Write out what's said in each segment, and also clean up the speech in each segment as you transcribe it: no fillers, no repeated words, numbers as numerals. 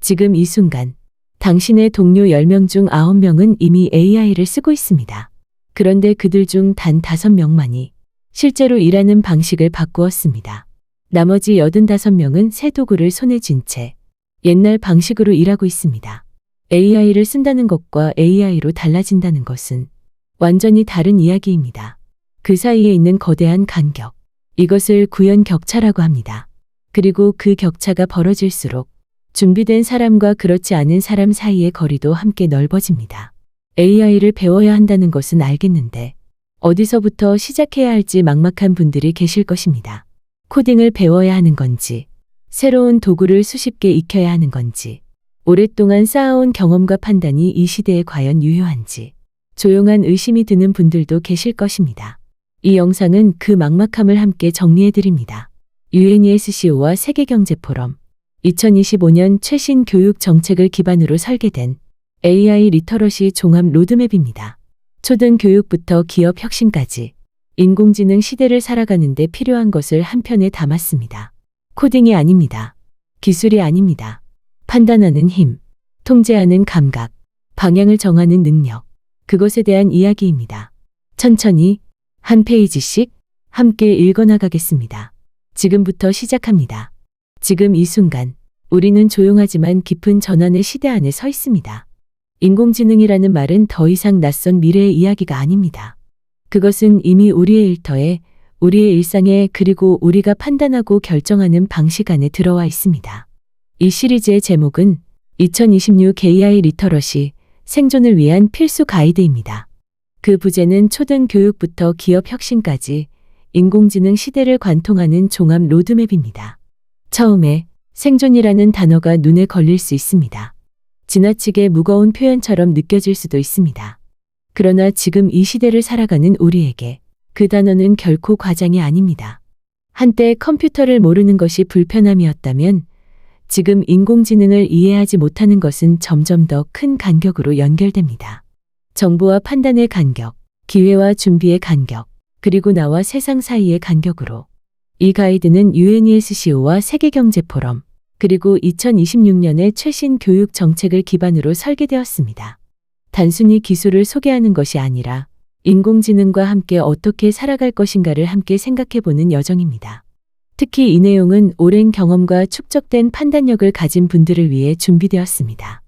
지금 이 순간 당신의 동료 10명 중 9명은 이미 AI를 쓰고 있습니다. 그런데 그들 중 단 5명만이 실제로 일하는 방식을 바꾸었습니다. 나머지 85명은 새 도구를 손에 쥔 채 옛날 방식으로 일하고 있습니다. AI를 쓴다는 것과 AI로 달라진다는 것은 완전히 다른 이야기입니다. 그 사이에 있는 거대한 간격, 이것을 구현 격차라고 합니다. 그리고 그 격차가 벌어질수록 준비된 사람과 그렇지 않은 사람 사이의 거리도 함께 넓어집니다. AI를 배워야 한다는 것은 알겠는데 어디서부터 시작해야 할지 막막한 분들이 계실 것입니다. 코딩을 배워야 하는 건지, 새로운 도구를 수십 개 익혀야 하는 건지, 오랫동안 쌓아온 경험과 판단이 이 시대에 과연 유효한지 조용한 의심이 드는 분들도 계실 것입니다. 이 영상은 그 막막함을 함께 정리해드립니다. UNESCO와 세계경제포럼 2025년 최신 교육 정책을 기반으로 설계된 AI 리터러시 종합 로드맵입니다. 초등교육부터 기업 혁신까지 인공지능 시대를 살아가는 데 필요한 것을 한 편에 담았습니다. 코딩이 아닙니다. 기술이 아닙니다. 판단하는 힘, 통제하는 감각, 방향을 정하는 능력, 그것에 대한 이야기입니다. 천천히 한 페이지씩 함께 읽어나가겠습니다. 지금부터 시작합니다. 지금 이 순간 우리는 조용하지만 깊은 전환의 시대 안에 서 있습니다. 인공지능이라는 말은 더 이상 낯선 미래의 이야기가 아닙니다. 그것은 이미 우리의 일터에, 우리의 일상에, 그리고 우리가 판단하고 결정하는 방식 안에 들어와 있습니다. 이 시리즈의 제목은 2026 AI 리터러시, 생존을 위한 필수 가이드입니다. 그 부제는 초등교육부터 기업 혁신까지 인공지능 시대를 관통하는 종합 로드맵입니다. 처음에 생존이라는 단어가 눈에 걸릴 수 있습니다. 지나치게 무거운 표현처럼 느껴질 수도 있습니다. 그러나 지금 이 시대를 살아가는 우리에게 그 단어는 결코 과장이 아닙니다. 한때 컴퓨터를 모르는 것이 불편함이었다면 지금 인공지능을 이해하지 못하는 것은 점점 더 큰 간격으로 연결됩니다. 정보와 판단의 간격, 기회와 준비의 간격, 그리고 나와 세상 사이의 간격으로 이 가이드는 UNESCO와 세계경제포럼, 그리고 2026년의 최신 교육 정책을 기반으로 설계되었습니다. 단순히 기술을 소개하는 것이 아니라 인공지능과 함께 어떻게 살아갈 것인가를 함께 생각해보는 여정입니다. 특히 이 내용은 오랜 경험과 축적된 판단력을 가진 분들을 위해 준비되었습니다.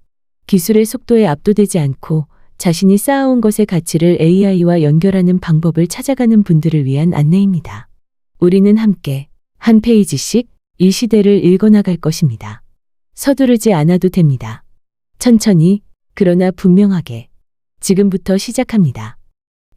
기술의 속도에 압도되지 않고 자신이 쌓아온 것의 가치를 AI와 연결하는 방법을 찾아가는 분들을 위한 안내입니다. 우리는 함께 한 페이지씩 이 시대를 읽어나갈 것입니다. 서두르지 않아도 됩니다. 천천히, 그러나 분명하게. 지금부터 시작합니다.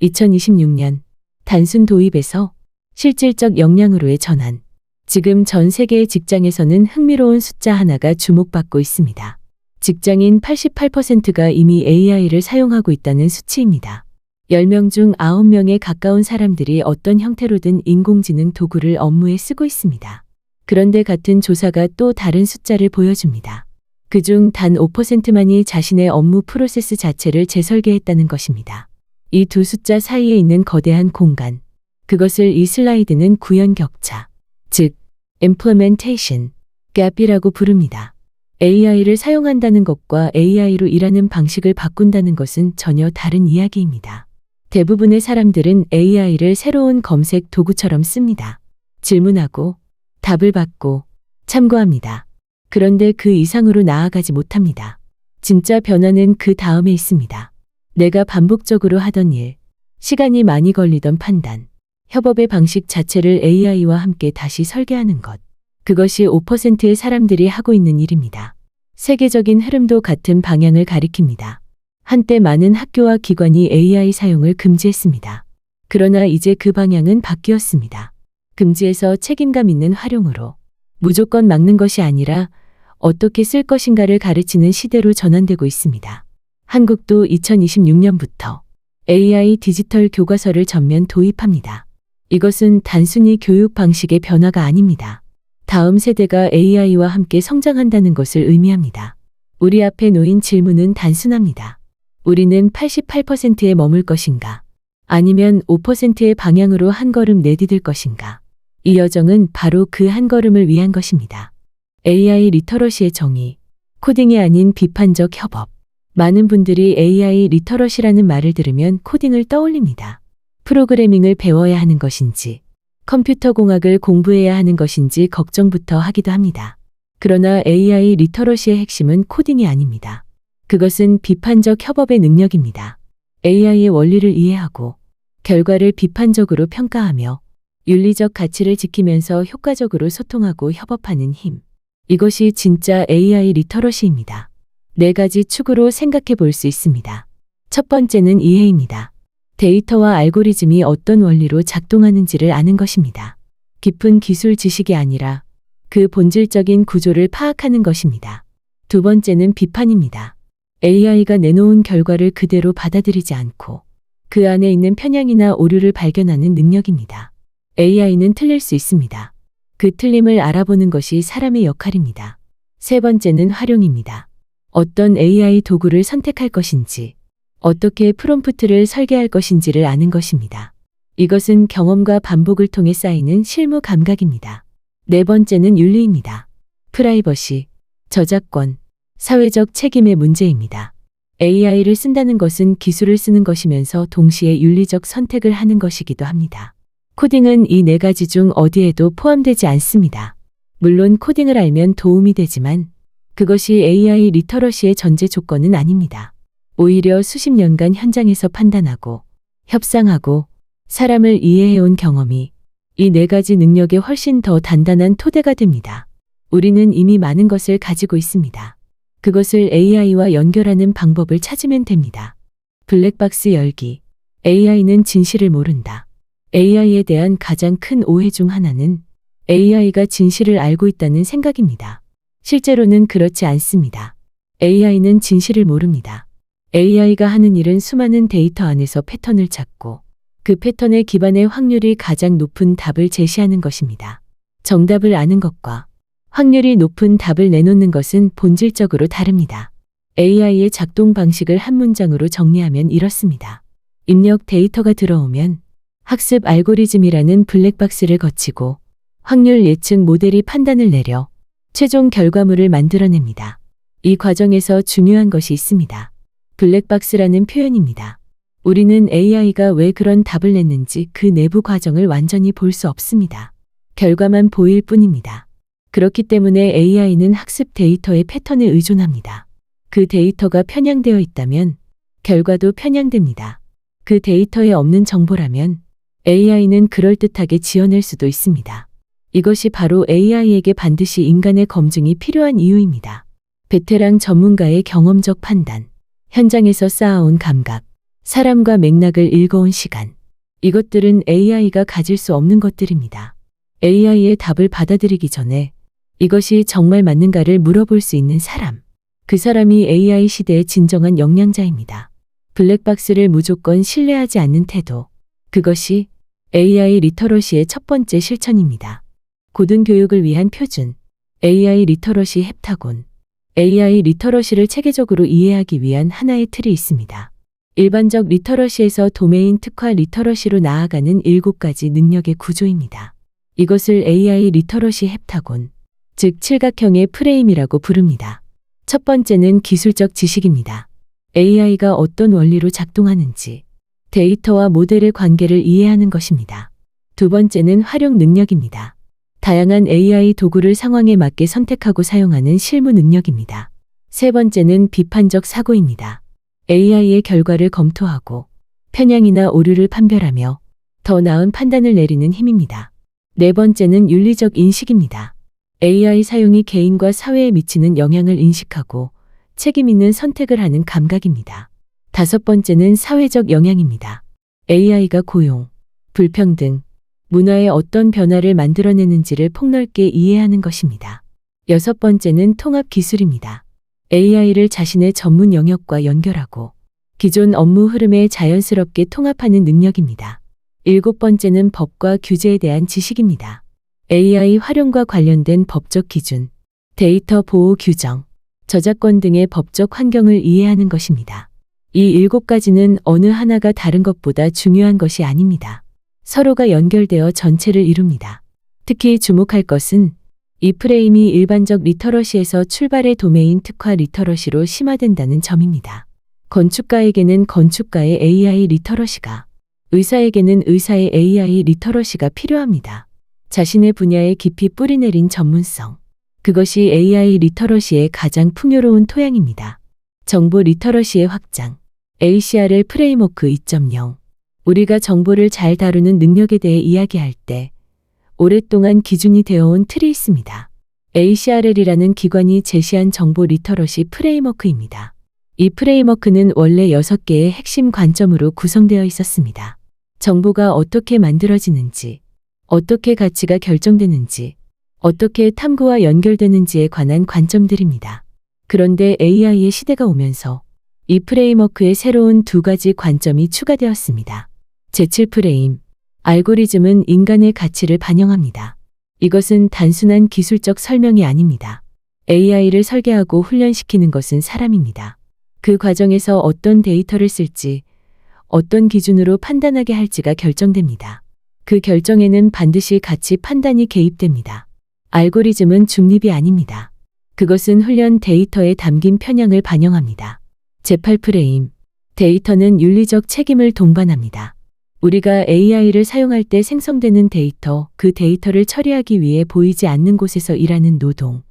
2026년 단순 도입에서 실질적 역량으로의 전환. 지금 전 세계의 직장에서는 흥미로운 숫자 하나가 주목받고 있습니다. 직장인 88%가 이미 AI를 사용하고 있다는 수치입니다. 10명 중 9명에 가까운 사람들이 어떤 형태로든 인공지능 도구를 업무에 쓰고 있습니다. 그런데 같은 조사가 또 다른 숫자를 보여줍니다. 그중 단 5%만이 자신의 업무 프로세스 자체를 재설계했다는 것입니다. 이 두 숫자 사이에 있는 거대한 공간, 그것을 이 슬라이드는 구현 격차, 즉 implementation gap이라고 부릅니다. AI를 사용한다는 것과 AI로 일하는 방식을 바꾼다는 것은 전혀 다른 이야기입니다. 대부분의 사람들은 AI를 새로운 검색 도구처럼 씁니다. 질문하고 답을 받고 참고합니다. 그런데 그 이상으로 나아가지 못합니다. 진짜 변화는 그 다음에 있습니다. 내가 반복적으로 하던 일, 시간이 많이 걸리던 판단, 협업의 방식 자체를 AI와 함께 다시 설계하는 것. 그것이 5%의 사람들이 하고 있는 일입니다. 세계적인 흐름도 같은 방향을 가리킵니다. 한때 많은 학교와 기관이 AI 사용을 금지했습니다. 그러나 이제 그 방향은 바뀌었습니다. 금지에서 책임감 있는 활용으로 무조건 막는 것이 아니라 어떻게 쓸 것인가를 가르치는 시대로 전환되고 있습니다. 한국도 2026년부터 AI 디지털 교과서를 전면 도입합니다. 이것은 단순히 교육 방식의 변화가 아닙니다. 다음 세대가 AI와 함께 성장한다는 것을 의미합니다. 우리 앞에 놓인 질문은 단순합니다. 우리는 88%에 머물 것인가? 아니면 5%의 방향으로 한 걸음 내디딜 것인가? 이 여정은 바로 그 한 걸음을 위한 것입니다. AI 리터러시의 정의, 코딩이 아닌 비판적 협업. 많은 분들이 AI 리터러시라는 말을 들으면 코딩을 떠올립니다. 프로그래밍을 배워야 하는 것인지, 컴퓨터 공학을 공부해야 하는 것인지 걱정부터 하기도 합니다. 그러나 AI 리터러시의 핵심은 코딩이 아닙니다. 그것은 비판적 협업의 능력입니다. AI의 원리를 이해하고 결과를 비판적으로 평가하며 윤리적 가치를 지키면서 효과적으로 소통하고 협업하는 힘. 이것이 진짜 AI 리터러시입니다. 4가지 축으로 생각해 볼 수 있습니다. 첫 번째는 이해입니다. 데이터와 알고리즘이 어떤 원리로 작동하는지를 아는 것입니다. 깊은 기술 지식이 아니라 그 본질적인 구조를 파악하는 것입니다. 두 번째는 비판입니다. AI가 내놓은 결과를 그대로 받아들이지 않고 그 안에 있는 편향이나 오류를 발견하는 능력입니다. AI는 틀릴 수 있습니다. 그 틀림을 알아보는 것이 사람의 역할입니다. 세 번째는 활용입니다. 어떤 AI 도구를 선택할 것인지, 어떻게 프롬프트를 설계할 것인지를 아는 것입니다. 이것은 경험과 반복을 통해 쌓이는 실무 감각입니다. 네 번째는 윤리입니다. 프라이버시, 저작권, 사회적 책임의 문제입니다. AI를 쓴다는 것은 기술을 쓰는 것이면서 동시에 윤리적 선택을 하는 것이기도 합니다. 코딩은 이 4가지 중 어디에도 포함되지 않습니다. 물론 코딩을 알면 도움이 되지만 그것이 AI 리터러시의 전제 조건은 아닙니다. 오히려 수십 년간 현장에서 판단하고 협상하고 사람을 이해해온 경험이 이 4가지 능력에 훨씬 더 단단한 토대가 됩니다. 우리는 이미 많은 것을 가지고 있습니다. 그것을 AI와 연결하는 방법을 찾으면 됩니다. 블랙박스 열기. AI는 진실을 모른다. AI에 대한 가장 큰 오해 중 하나는 AI가 진실을 알고 있다는 생각입니다. 실제로는 그렇지 않습니다. AI는 진실을 모릅니다. AI가 하는 일은 수많은 데이터 안에서 패턴을 찾고 그 패턴에 기반해 확률이 가장 높은 답을 제시하는 것입니다. 정답을 아는 것과 확률이 높은 답을 내놓는 것은 본질적으로 다릅니다. AI의 작동 방식을 한 문장으로 정리하면 이렇습니다. 입력 데이터가 들어오면 학습 알고리즘이라는 블랙박스를 거치고 확률 예측 모델이 판단을 내려 최종 결과물을 만들어냅니다. 이 과정에서 중요한 것이 있습니다. 블랙박스라는 표현입니다. 우리는 AI가 왜 그런 답을 냈는지 그 내부 과정을 완전히 볼 수 없습니다. 결과만 보일 뿐입니다. 그렇기 때문에 AI는 학습 데이터의 패턴에 의존합니다. 그 데이터가 편향되어 있다면 결과도 편향됩니다. 그 데이터에 없는 정보라면 AI는 그럴듯하게 지어낼 수도 있습니다. 이것이 바로 AI에게 반드시 인간의 검증이 필요한 이유입니다. 베테랑 전문가의 경험적 판단, 현장에서 쌓아온 감각, 사람과 맥락을 읽어온 시간. 이것들은 AI가 가질 수 없는 것들입니다. AI의 답을 받아들이기 전에 이것이 정말 맞는가를 물어볼 수 있는 사람. 그 사람이 AI 시대의 진정한 역량자입니다. 블랙박스를 무조건 신뢰하지 않는 태도. 그것이 AI 리터러시의 첫 번째 실천입니다. 고등교육을 위한 표준. AI 리터러시 헵타곤. AI 리터러시를 체계적으로 이해하기 위한 하나의 틀이 있습니다. 일반적 리터러시에서 도메인 특화 리터러시로 나아가는 7가지 능력의 구조입니다. 이것을 AI 리터러시 헵타곤, 즉 칠각형의 프레임이라고 부릅니다. 첫 번째는 기술적 지식입니다. AI가 어떤 원리로 작동하는지, 데이터와 모델의 관계를 이해하는 것입니다. 두 번째는 활용 능력입니다. 다양한 AI 도구를 상황에 맞게 선택하고 사용하는 실무 능력입니다. 세 번째는 비판적 사고입니다. AI의 결과를 검토하고 편향이나 오류를 판별하며 더 나은 판단을 내리는 힘입니다. 네 번째는 윤리적 인식입니다. AI 사용이 개인과 사회에 미치는 영향을 인식하고 책임 있는 선택을 하는 감각입니다. 다섯 번째는 사회적 영향입니다. AI가 고용, 불평등, 문화에 어떤 변화를 만들어내는지를 폭넓게 이해하는 것입니다. 여섯 번째는 통합 기술입니다. AI를 자신의 전문 영역과 연결하고 기존 업무 흐름에 자연스럽게 통합하는 능력입니다. 일곱 번째는 법과 규제에 대한 지식입니다. AI 활용과 관련된 법적 기준, 데이터 보호 규정, 저작권 등의 법적 환경을 이해하는 것입니다. 이 7가지는 어느 하나가 다른 것보다 중요한 것이 아닙니다. 서로가 연결되어 전체를 이룹니다. 특히 주목할 것은 이 프레임이 일반적 리터러시에서 출발의 도메인 특화 리터러시로 심화된다는 점입니다. 건축가에게는 건축가의 AI 리터러시가, 의사에게는 의사의 AI 리터러시가 필요합니다. 자신의 분야에 깊이 뿌리내린 전문성. 그것이 AI 리터러시의 가장 풍요로운 토양입니다. 정보 리터러시의 확장. ACRL 프레임워크 2.0. 우리가 정보를 잘 다루는 능력에 대해 이야기할 때 오랫동안 기준이 되어온 틀이 있습니다. ACRL이라는 기관이 제시한 정보 리터러시 프레임워크입니다. 이 프레임워크는 원래 6개의 핵심 관점으로 구성되어 있었습니다. 정보가 어떻게 만들어지는지, 어떻게 가치가 결정되는지, 어떻게 탐구와 연결되는지에 관한 관점들입니다. 그런데 AI의 시대가 오면서 이 프레임워크에 새로운 2가지 관점이 추가되었습니다. 제7 프레임. 알고리즘은 인간의 가치를 반영합니다. 이것은 단순한 기술적 설명이 아닙니다. AI를 설계하고 훈련시키는 것은 사람입니다. 그 과정에서 어떤 데이터를 쓸지, 어떤 기준으로 판단하게 할지가 결정됩니다. 그 결정에는 반드시 가치 판단이 개입됩니다. 알고리즘은 중립이 아닙니다. 그것은 훈련 데이터에 담긴 편향을 반영합니다. 제8 프레임. 데이터는 윤리적 책임을 동반합니다. 우리가 AI를 사용할 때 생성되는 데이터, 그 데이터를 처리하기 위해 보이지 않는 곳에서 일하는 노동,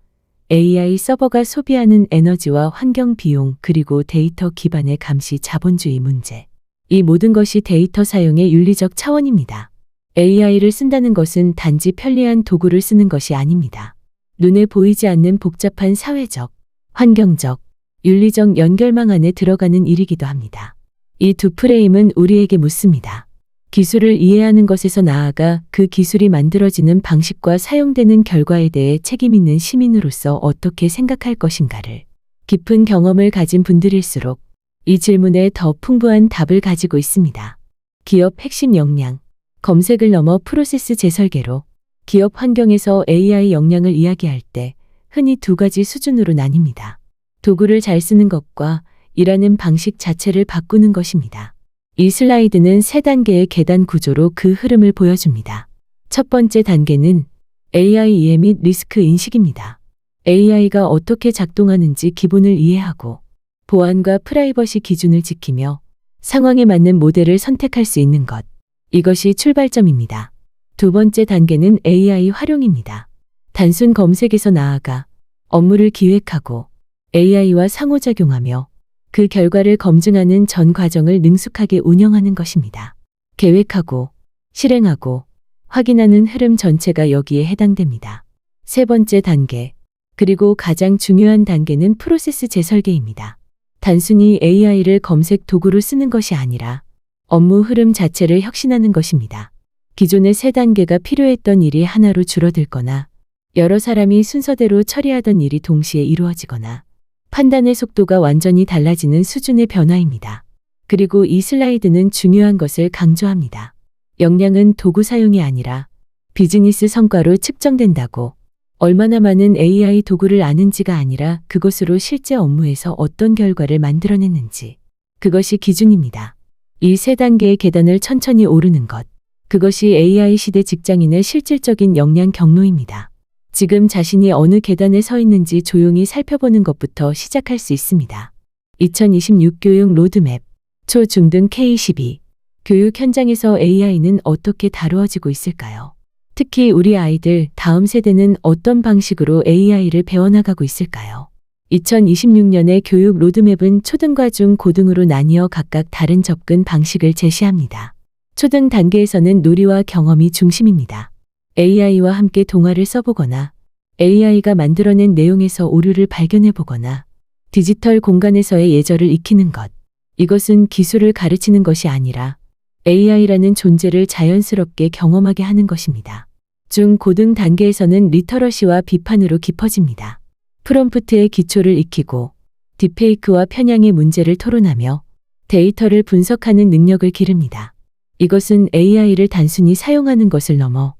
AI 서버가 소비하는 에너지와 환경 비용, 그리고 데이터 기반의 감시 자본주의 문제. 이 모든 것이 데이터 사용의 윤리적 차원입니다. AI를 쓴다는 것은 단지 편리한 도구를 쓰는 것이 아닙니다. 눈에 보이지 않는 복잡한 사회적, 환경적, 윤리적 연결망 안에 들어가는 일이기도 합니다. 이 2 프레임은 우리에게 묻습니다. 기술을 이해하는 것에서 나아가 그 기술이 만들어지는 방식과 사용되는 결과에 대해 책임 있는 시민으로서 어떻게 생각할 것인가를. 깊은 경험을 가진 분들일수록 이 질문에 더 풍부한 답을 가지고 있습니다. 기업 핵심 역량. 검색을 넘어 프로세스 재설계로 기업 환경에서 AI 역량을 이야기할 때 흔히 2가지 수준으로 나뉩니다. 도구를 잘 쓰는 것과 일하는 방식 자체를 바꾸는 것입니다. 이 슬라이드는 3단계의 계단 구조로 그 흐름을 보여줍니다. 첫 번째 단계는 AI 이해 및 리스크 인식입니다. AI가 어떻게 작동하는지 기본을 이해하고 보안과 프라이버시 기준을 지키며 상황에 맞는 모델을 선택할 수 있는 것. 이것이 출발점입니다. 2번째 단계는 AI 활용입니다. 단순 검색에서 나아가 업무를 기획하고 AI와 상호작용하며 그 결과를 검증하는 전 과정을 능숙하게 운영하는 것입니다. 계획하고, 실행하고, 확인하는 흐름 전체가 여기에 해당됩니다. 3번째 단계, 그리고 가장 중요한 단계는 프로세스 재설계입니다. 단순히 AI를 검색 도구로 쓰는 것이 아니라 업무 흐름 자체를 혁신하는 것입니다. 기존의 3단계가 필요했던 일이 하나로 줄어들거나 여러 사람이 순서대로 처리하던 일이 동시에 이루어지거나 판단의 속도가 완전히 달라지는 수준의 변화입니다. 그리고 이 슬라이드는 중요한 것을 강조합니다. 역량은 도구 사용이 아니라 비즈니스 성과로 측정된다고. 얼마나 많은 AI 도구를 아는지가 아니라 그것으로 실제 업무에서 어떤 결과를 만들어냈는지. 그것이 기준입니다. 이 3단계의 계단을 천천히 오르는 것. 그것이 AI 시대 직장인의 실질적인 역량 경로입니다. 지금 자신이 어느 계단에 서 있는지 조용히 살펴보는 것부터 시작할 수 있습니다. 2026 교육 로드맵, 초, 중 등 K12. 교육 현장에서 AI는 어떻게 다루어지고 있을까요? 특히 우리 아이들 다음 세대는 어떤 방식으로 AI를 배워나가고 있을까요? 2026년의 교육 로드맵은 초등과 중, 고등으로 나뉘어 각각 다른 접근 방식을 제시합니다. 초등 단계에서는 놀이와 경험이 중심입니다. AI와 함께 동화를 써보거나 AI가 만들어낸 내용에서 오류를 발견해보거나 디지털 공간에서의 예절을 익히는 것. 이것은 기술을 가르치는 것이 아니라 AI라는 존재를 자연스럽게 경험하게 하는 것입니다. 중, 고등 단계에서는 리터러시와 비판으로 깊어집니다. 프롬프트의 기초를 익히고 딥페이크와 편향의 문제를 토론하며 데이터를 분석하는 능력을 기릅니다. 이것은 AI를 단순히 사용하는 것을 넘어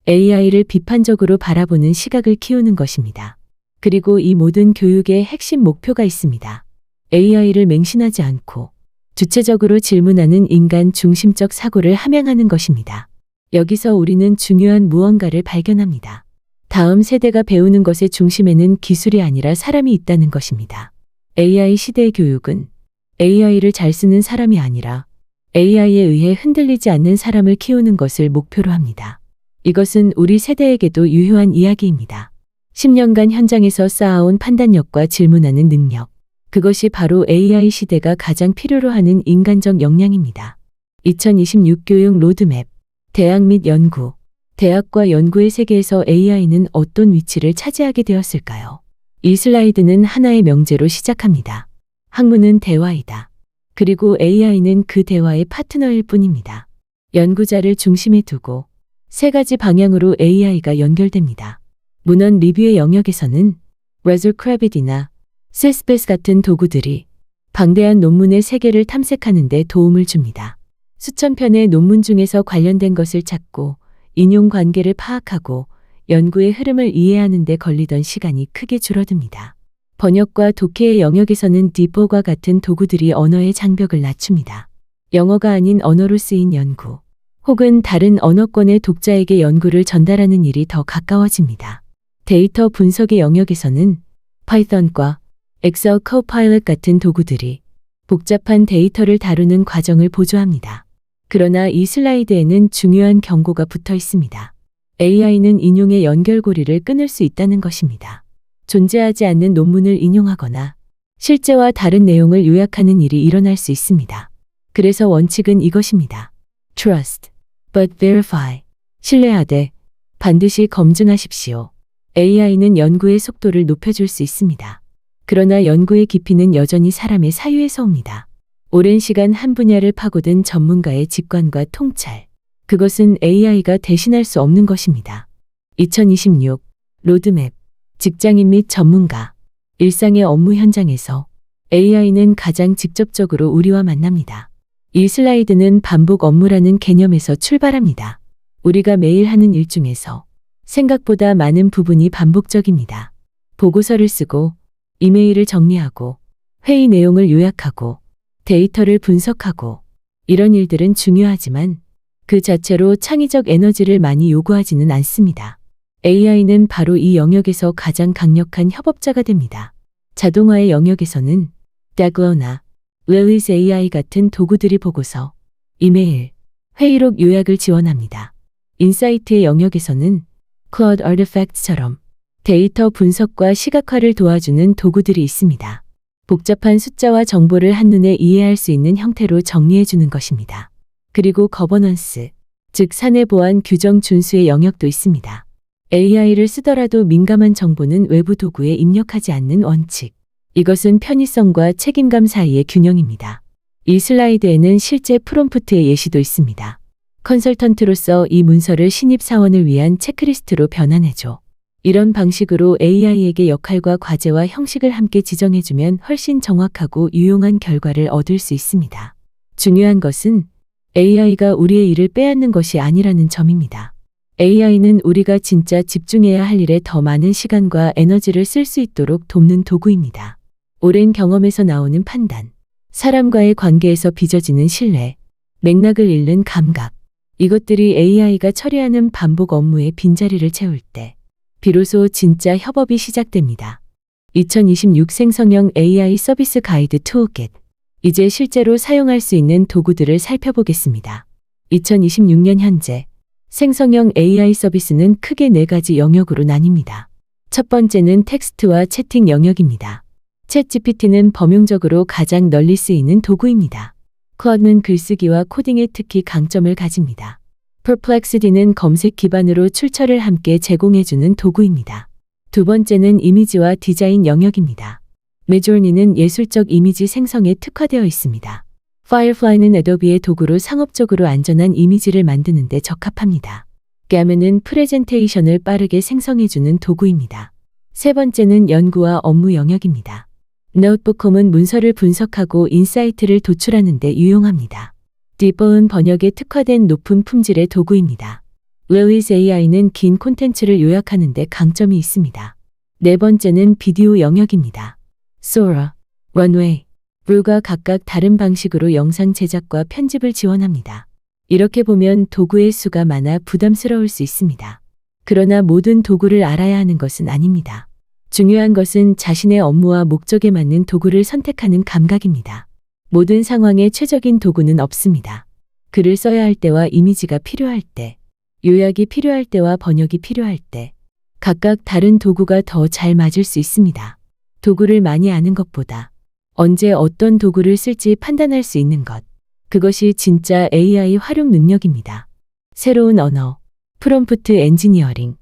AI를 비판적으로 바라보는 시각을 키우는 것입니다. 그리고 이 모든 교육의 핵심 목표가 있습니다. AI를 맹신하지 않고 주체적으로 질문하는 인간 중심적 사고를 함양하는 것입니다. 여기서 우리는 중요한 무언가를 발견합니다. 다음 세대가 배우는 것의 중심에는 기술이 아니라 사람이 있다는 것입니다. AI 시대의 교육은 AI를 잘 쓰는 사람이 아니라 AI에 의해 흔들리지 않는 사람을 키우는 것을 목표로 합니다. 이것은 우리 세대에게도 유효한 이야기입니다. 10년간 현장에서 쌓아온 판단력과 질문하는 능력. 그것이 바로 AI 시대가 가장 필요로 하는 인간적 역량입니다. 2026 교육 로드맵. 대학 및 연구. 대학과 연구의 세계에서 AI는 어떤 위치를 차지하게 되었을까요? 이 슬라이드는 하나의 명제로 시작합니다. 학문은 대화이다. 그리고 AI는 그 대화의 파트너일 뿐입니다. 연구자를 중심에 두고 세 가지 방향으로 AI가 연결됩니다. 문헌 리뷰의 영역에서는 레저크래빗이나 세스페스 같은 도구들이 방대한 논문의 세계를 탐색하는 데 도움을 줍니다. 수천 편의 논문 중에서 관련된 것을 찾고 인용 관계를 파악하고 연구의 흐름을 이해하는 데 걸리던 시간이 크게 줄어듭니다. 번역과 독해의 영역에서는 디버과 같은 도구들이 언어의 장벽을 낮춥니다. 영어가 아닌 언어로 쓰인 연구, 혹은 다른 언어권의 독자에게 연구를 전달하는 일이 더 가까워집니다. 데이터 분석의 영역에서는 파이썬과 엑셀 코파일럿 같은 도구들이 복잡한 데이터를 다루는 과정을 보조합니다. 그러나 이 슬라이드에는 중요한 경고가 붙어 있습니다. AI는 인용의 연결고리를 끊을 수 있다는 것입니다. 존재하지 않는 논문을 인용하거나 실제와 다른 내용을 요약하는 일이 일어날 수 있습니다. 그래서 원칙은 이것입니다. Trust, but verify. 신뢰하되 반드시 검증하십시오. AI는 연구의 속도를 높여줄 수 있습니다. 그러나 연구의 깊이는 여전히 사람의 사유에서 옵니다. 오랜 시간 한 분야를 파고든 전문가의 직관과 통찰. 그것은 AI가 대신할 수 없는 것입니다. 2026 로드맵. 직장인 및 전문가. 일상의 업무 현장에서 AI는 가장 직접적으로 우리와 만납니다. 이 슬라이드는 반복 업무라는 개념에서 출발합니다. 우리가 매일 하는 일 중에서 생각보다 많은 부분이 반복적입니다. 보고서를 쓰고, 이메일을 정리하고, 회의 내용을 요약하고, 데이터를 분석하고, 이런 일들은 중요하지만 그 자체로 창의적 에너지를 많이 요구하지는 않습니다. AI는 바로 이 영역에서 가장 강력한 협업자가 됩니다. 자동화의 영역에서는 Daglo나 Lilly's AI 같은 도구들이 보고서, 이메일, 회의록 요약을 지원합니다. 인사이트의 영역에서는 Claude Artifacts처럼 데이터 분석과 시각화를 도와주는 도구들이 있습니다. 복잡한 숫자와 정보를 한눈에 이해할 수 있는 형태로 정리해주는 것입니다. 그리고 거버넌스, 즉 사내 보안 규정 준수의 영역도 있습니다. AI를 쓰더라도 민감한 정보는 외부 도구에 입력하지 않는 원칙. 이것은 편의성과 책임감 사이의 균형입니다. 이 슬라이드에는 실제 프롬프트의 예시도 있습니다. 컨설턴트로서 이 문서를 신입사원을 위한 체크리스트로 변환해줘. 이런 방식으로 AI에게 역할과 과제와 형식을 함께 지정해주면 훨씬 정확하고 유용한 결과를 얻을 수 있습니다. 중요한 것은 AI가 우리의 일을 빼앗는 것이 아니라는 점입니다. AI는 우리가 진짜 집중해야 할 일에 더 많은 시간과 에너지를 쓸 수 있도록 돕는 도구입니다. 오랜 경험에서 나오는 판단, 사람과의 관계에서 빚어지는 신뢰, 맥락을 잃는 감각, 이것들이 AI가 처리하는 반복 업무의 빈자리를 채울 때 비로소 진짜 협업이 시작됩니다. 2026 생성형 AI 서비스 가이드 투어겟. 이제 실제로 사용할 수 있는 도구들을 살펴보겠습니다. 2026년 현재 생성형 AI 서비스는 크게 4가지 영역으로 나뉩니다. 첫 번째는 텍스트와 채팅 영역입니다. 챗GPT는 범용적으로 가장 널리 쓰이는 도구입니다. 클라우드는 글쓰기와 코딩에 특히 강점을 가집니다. Perplexity는 검색 기반으로 출처를 함께 제공해주는 도구입니다. 두 번째는 이미지와 디자인 영역입니다. Midjourney는 예술적 이미지 생성에 특화되어 있습니다. Firefly는 애도비의 도구로 상업적으로 안전한 이미지를 만드는 데 적합합니다. Gamma는 프레젠테이션을 빠르게 생성해주는 도구입니다. 세 번째는 연구와 업무 영역입니다. Notebookcom은 문서를 분석하고 인사이트를 도출하는 데 유용합니다. Deeple은 번역에 특화된 높은 품질의 도구입니다. Lilly's AI는 긴 콘텐츠를 요약하는 데 강점이 있습니다. 네 번째는 비디오 영역입니다. Sora, Runway, Blue가 각각 다른 방식으로 영상 제작과 편집을 지원합니다. 이렇게 보면 도구의 수가 많아 부담스러울 수 있습니다. 그러나 모든 도구를 알아야 하는 것은 아닙니다. 중요한 것은 자신의 업무와 목적에 맞는 도구를 선택하는 감각입니다. 모든 상황에 최적인 도구는 없습니다. 글을 써야 할 때와 이미지가 필요할 때, 요약이 필요할 때와 번역이 필요할 때, 각각 다른 도구가 더 잘 맞을 수 있습니다. 도구를 많이 아는 것보다 언제 어떤 도구를 쓸지 판단할 수 있는 것. 그것이 진짜 AI 활용 능력입니다. 새로운 언어, 프롬프트 엔지니어링.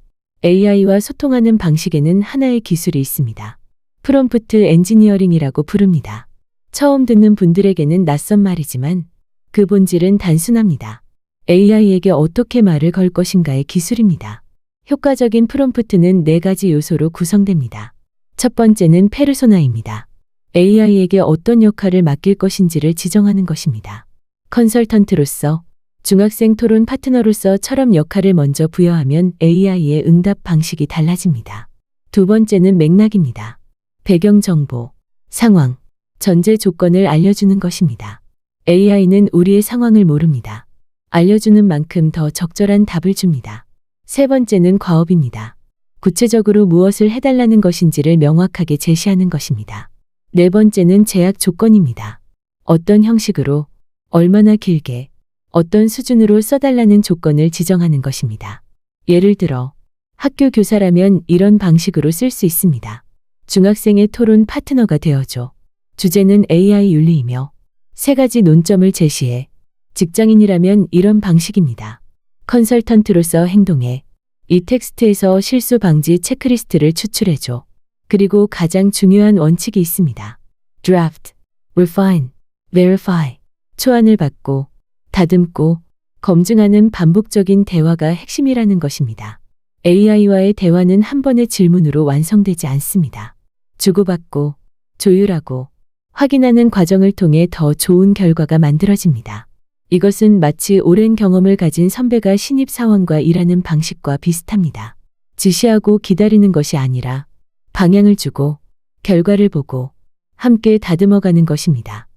AI와 소통하는 방식에는 하나의 기술이 있습니다. 프롬프트 엔지니어링이라고 부릅니다. 처음 듣는 분들에게는 낯선 말이지만 그 본질은 단순합니다. AI에게 어떻게 말을 걸 것인가의 기술입니다. 효과적인 프롬프트는 4가지 요소로 구성됩니다. 첫 번째는 페르소나입니다. AI에게 어떤 역할을 맡길 것인지를 지정하는 것입니다. 컨설턴트로서, 중학생 토론 파트너로서처럼 역할을 먼저 부여하면 AI의 응답 방식이 달라집니다. 두 번째는 맥락입니다. 배경 정보, 상황, 전제 조건을 알려주는 것입니다. AI는 우리의 상황을 모릅니다. 알려주는 만큼 더 적절한 답을 줍니다. 세 번째는 과업입니다. 구체적으로 무엇을 해달라는 것인지를 명확하게 제시하는 것입니다. 네 번째는 제약 조건입니다. 어떤 형식으로, 얼마나 길게, 어떤 수준으로 써달라는 조건을 지정하는 것입니다. 예를 들어, 학교 교사라면 이런 방식으로 쓸 수 있습니다. 중학생의 토론 파트너가 되어줘. 주제는 AI 윤리이며 3가지 논점을 제시해. 직장인이라면 이런 방식입니다. 컨설턴트로서 행동해. 이 텍스트에서 실수 방지 체크리스트를 추출해줘. 그리고 가장 중요한 원칙이 있습니다. draft, refine, verify. 초안을 받고, 다듬고, 검증하는 반복적인 대화가 핵심이라는 것입니다. AI와의 대화는 한 번의 질문으로 완성되지 않습니다. 주고받고, 조율하고, 확인하는 과정을 통해 더 좋은 결과가 만들어집니다. 이것은 마치 오랜 경험을 가진 선배가 신입 사원과 일하는 방식과 비슷합니다. 지시하고 기다리는 것이 아니라 방향을 주고 결과를 보고 함께 다듬어가는 것입니다.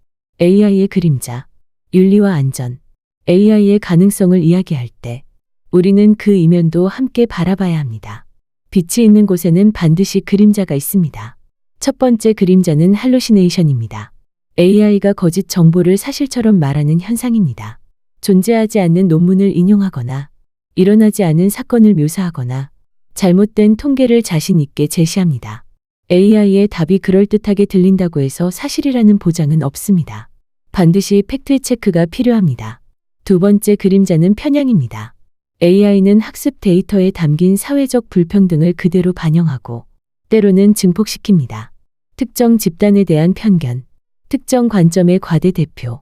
AI의 그림자, 윤리와 안전, AI의 가능성을 이야기할 때 우리는 그 이면도 함께 바라봐야 합니다. 빛이 있는 곳에는 반드시 그림자가 있습니다. 첫 번째 그림자는 할루시네이션입니다. AI가 거짓 정보를 사실처럼 말하는 현상입니다. 존재하지 않는 논문을 인용하거나 일어나지 않은 사건을 묘사하거나 잘못된 통계를 자신 있게 제시합니다. AI의 답이 그럴듯하게 들린다고 해서 사실이라는 보장은 없습니다. 반드시 팩트 체크가 필요합니다. 두 번째 그림자는 편향입니다. AI는 학습 데이터에 담긴 사회적 불평등을 그대로 반영하고 때로는 증폭시킵니다. 특정 집단에 대한 편견, 특정 관점의 과대 대표,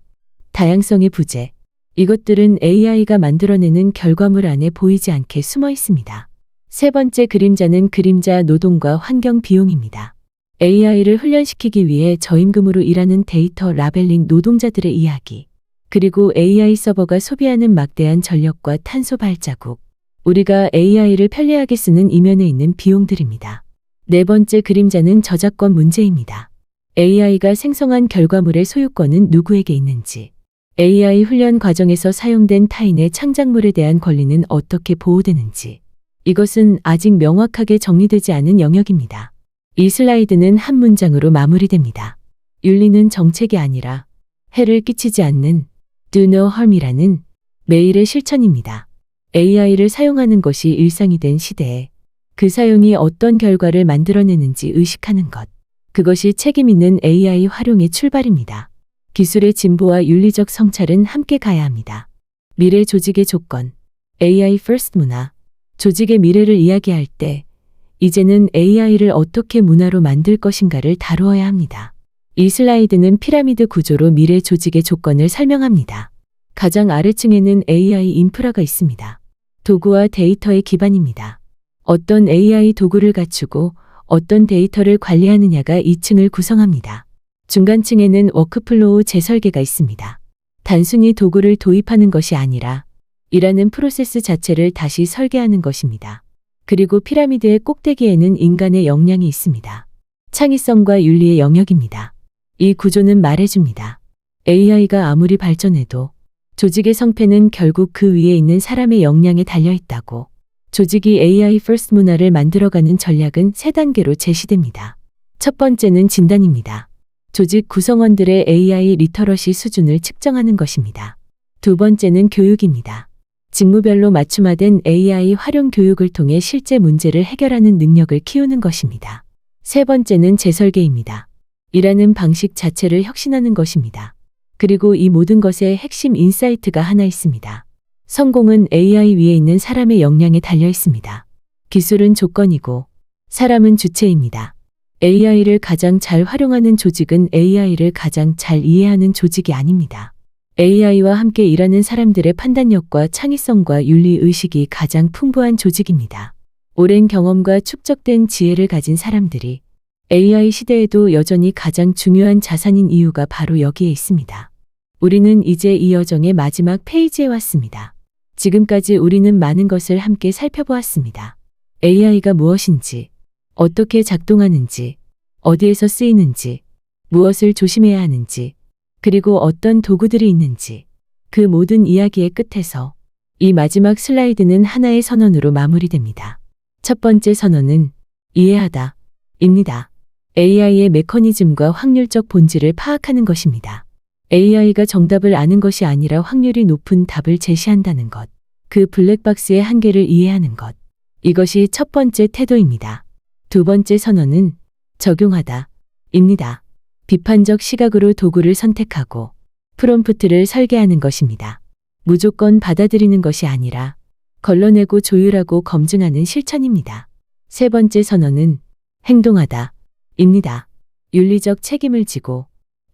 다양성의 부재. 이것들은 AI가 만들어내는 결과물 안에 보이지 않게 숨어 있습니다. 세 번째 그림자는 그림자 노동과 환경 비용입니다. AI를 훈련시키기 위해 저임금으로 일하는 데이터 라벨링 노동자들의 이야기, 그리고 AI 서버가 소비하는 막대한 전력과 탄소 발자국, 우리가 AI를 편리하게 쓰는 이면에 있는 비용들입니다. 네 번째 그림자는 저작권 문제입니다. AI가 생성한 결과물의 소유권은 누구에게 있는지, AI 훈련 과정에서 사용된 타인의 창작물에 대한 권리는 어떻게 보호되는지, 이것은 아직 명확하게 정리되지 않은 영역입니다. 이 슬라이드는 한 문장으로 마무리됩니다. 윤리는 정책이 아니라 해를 끼치지 않는 do no harm이라는 매일의 실천입니다. AI를 사용하는 것이 일상이 된 시대에 그 사용이 어떤 결과를 만들어내는지 의식하는 것. 그것이 책임 있는 AI 활용의 출발입니다. 기술의 진보와 윤리적 성찰은 함께 가야 합니다. 미래 조직의 조건, AI First 문화. 조직의 미래를 이야기할 때 이제는 AI를 어떻게 문화로 만들 것인가를 다루어야 합니다. 이 슬라이드는 피라미드 구조로 미래 조직의 조건을 설명합니다. 가장 아래층에는 AI 인프라가 있습니다. 도구와 데이터의 기반입니다. 어떤 AI 도구를 갖추고 어떤 데이터를 관리하느냐가 2층을 구성합니다. 중간층에는 워크플로우 재설계가 있습니다. 단순히 도구를 도입하는 것이 아니라 일하는 프로세스 자체를 다시 설계하는 것입니다. 그리고 피라미드의 꼭대기에는 인간의 역량이 있습니다. 창의성과 윤리의 영역입니다. 이 구조는 말해줍니다. AI가 아무리 발전해도 조직의 성패는 결국 그 위에 있는 사람의 역량에 달려있다고. 조직이 AI first 문화를 만들어가는 전략은 3단계로 제시됩니다. 첫 번째는 진단입니다. 조직 구성원들의 AI 리터러시 수준을 측정하는 것입니다. 두 번째는 교육입니다. 직무별로 맞춤화된 AI 활용 교육을 통해 실제 문제를 해결하는 능력을 키우는 것입니다. 세 번째는 재설계입니다. 일하는 방식 자체를 혁신하는 것입니다. 그리고 이 모든 것의 핵심 인사이트가 하나 있습니다. 성공은 AI 위에 있는 사람의 역량에 달려 있습니다. 기술은 조건이고 사람은 주체입니다. AI를 가장 잘 활용하는 조직은 AI를 가장 잘 이해하는 조직이 아닙니다. AI와 함께 일하는 사람들의 판단력과 창의성과 윤리의식이 가장 풍부한 조직입니다. 오랜 경험과 축적된 지혜를 가진 사람들이 AI 시대에도 여전히 가장 중요한 자산인 이유가 바로 여기에 있습니다. 우리는 이제 이 여정의 마지막 페이지에 왔습니다. 지금까지 우리는 많은 것을 함께 살펴보았습니다. AI가 무엇인지, 어떻게 작동하는지, 어디에서 쓰이는지, 무엇을 조심해야 하는지, 그리고 어떤 도구들이 있는지, 그 모든 이야기의 끝에서 이 마지막 슬라이드는 하나의 선언으로 마무리됩니다. 첫 번째 선언은 이해하다, 입니다. AI의 메커니즘과 확률적 본질을 파악하는 것입니다. AI가 정답을 아는 것이 아니라 확률이 높은 답을 제시한다는 것. 그 블랙박스의 한계를 이해하는 것. 이것이 첫 번째 태도입니다. 두 번째 선언은 적용하다, 입니다. 비판적 시각으로 도구를 선택하고 프롬프트를 설계하는 것입니다. 무조건 받아들이는 것이 아니라 걸러내고 조율하고 검증하는 실천입니다. 세 번째 선언은 행동하다, 입니다. 윤리적 책임을 지고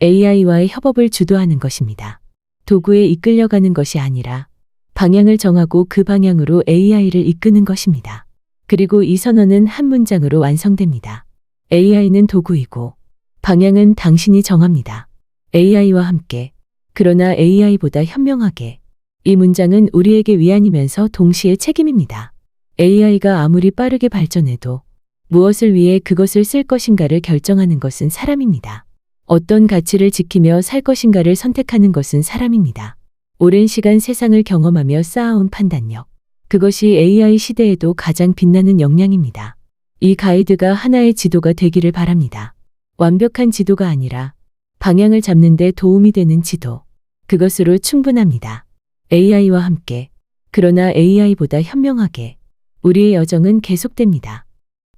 AI와의 협업을 주도하는 것입니다. 도구에 이끌려가는 것이 아니라 방향을 정하고 그 방향으로 AI를 이끄는 것입니다. 그리고 이 선언은 한 문장으로 완성됩니다. AI는 도구이고 방향은 당신이 정합니다. AI와 함께, 그러나 AI보다 현명하게. 이 문장은 우리에게 위안이면서 동시에 책임입니다. AI가 아무리 빠르게 발전해도 무엇을 위해 그것을 쓸 것인가를 결정하는 것은 사람입니다. 어떤 가치를 지키며 살 것인가를 선택하는 것은 사람입니다. 오랜 시간 세상을 경험하며 쌓아온 판단력. 그것이 AI 시대에도 가장 빛나는 역량입니다. 이 가이드가 하나의 지도가 되기를 바랍니다. 완벽한 지도가 아니라 방향을 잡는 데 도움이 되는 지도. 그것으로 충분합니다. AI와 함께, 그러나 AI보다 현명하게. 우리의 여정은 계속됩니다.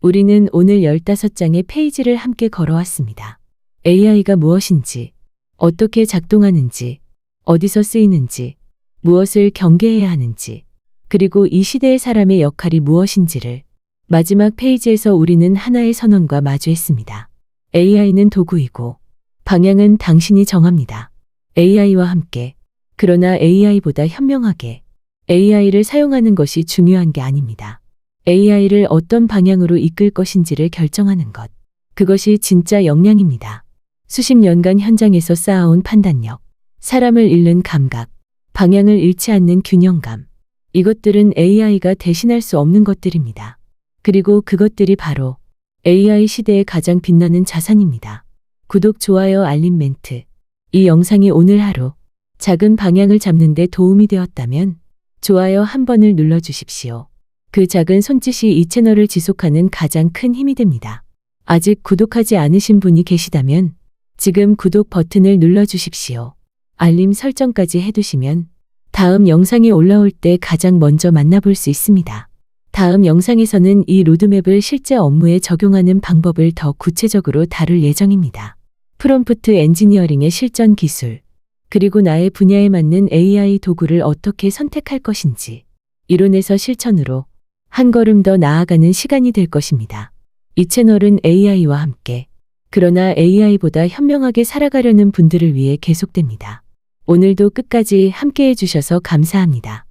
우리는 오늘 15장의 페이지를 함께 걸어왔습니다. AI가 무엇인지, 어떻게 작동하는지, 어디서 쓰이는지, 무엇을 경계해야 하는지, 그리고 이 시대의 사람의 역할이 무엇인지를 마지막 페이지에서 우리는 하나의 선언과 마주했습니다. AI는 도구이고 방향은 당신이 정합니다. AI와 함께, 그러나 AI보다 현명하게. AI를 사용하는 것이 중요한 게 아닙니다. AI를 어떤 방향으로 이끌 것인지를 결정하는 것. 그것이 진짜 역량입니다. 수십 년간 현장에서 쌓아온 판단력, 사람을 잃는 감각, 방향을 잃지 않는 균형감. 이것들은 AI가 대신할 수 없는 것들입니다. 그리고 그것들이 바로 AI 시대의 가장 빛나는 자산입니다. 구독, 좋아요, 알림 멘트. 이 영상이 오늘 하루 작은 방향을 잡는 데 도움이 되었다면 좋아요 한 번을 눌러주십시오. 그 작은 손짓이 이 채널을 지속하는 가장 큰 힘이 됩니다. 아직 구독하지 않으신 분이 계시다면 지금 구독 버튼을 눌러주십시오. 알림 설정까지 해두시면 다음 영상이 올라올 때 가장 먼저 만나볼 수 있습니다. 다음 영상에서는 이 로드맵을 실제 업무에 적용하는 방법을 더 구체적으로 다룰 예정입니다. 프롬프트 엔지니어링의 실전 기술, 그리고 나의 분야에 맞는 AI 도구를 어떻게 선택할 것인지, 이론에서 실천으로 한 걸음 더 나아가는 시간이 될 것입니다. 이 채널은 AI와 함께, 그러나 AI보다 현명하게 살아가려는 분들을 위해 계속됩니다. 오늘도 끝까지 함께 해주셔서 감사합니다.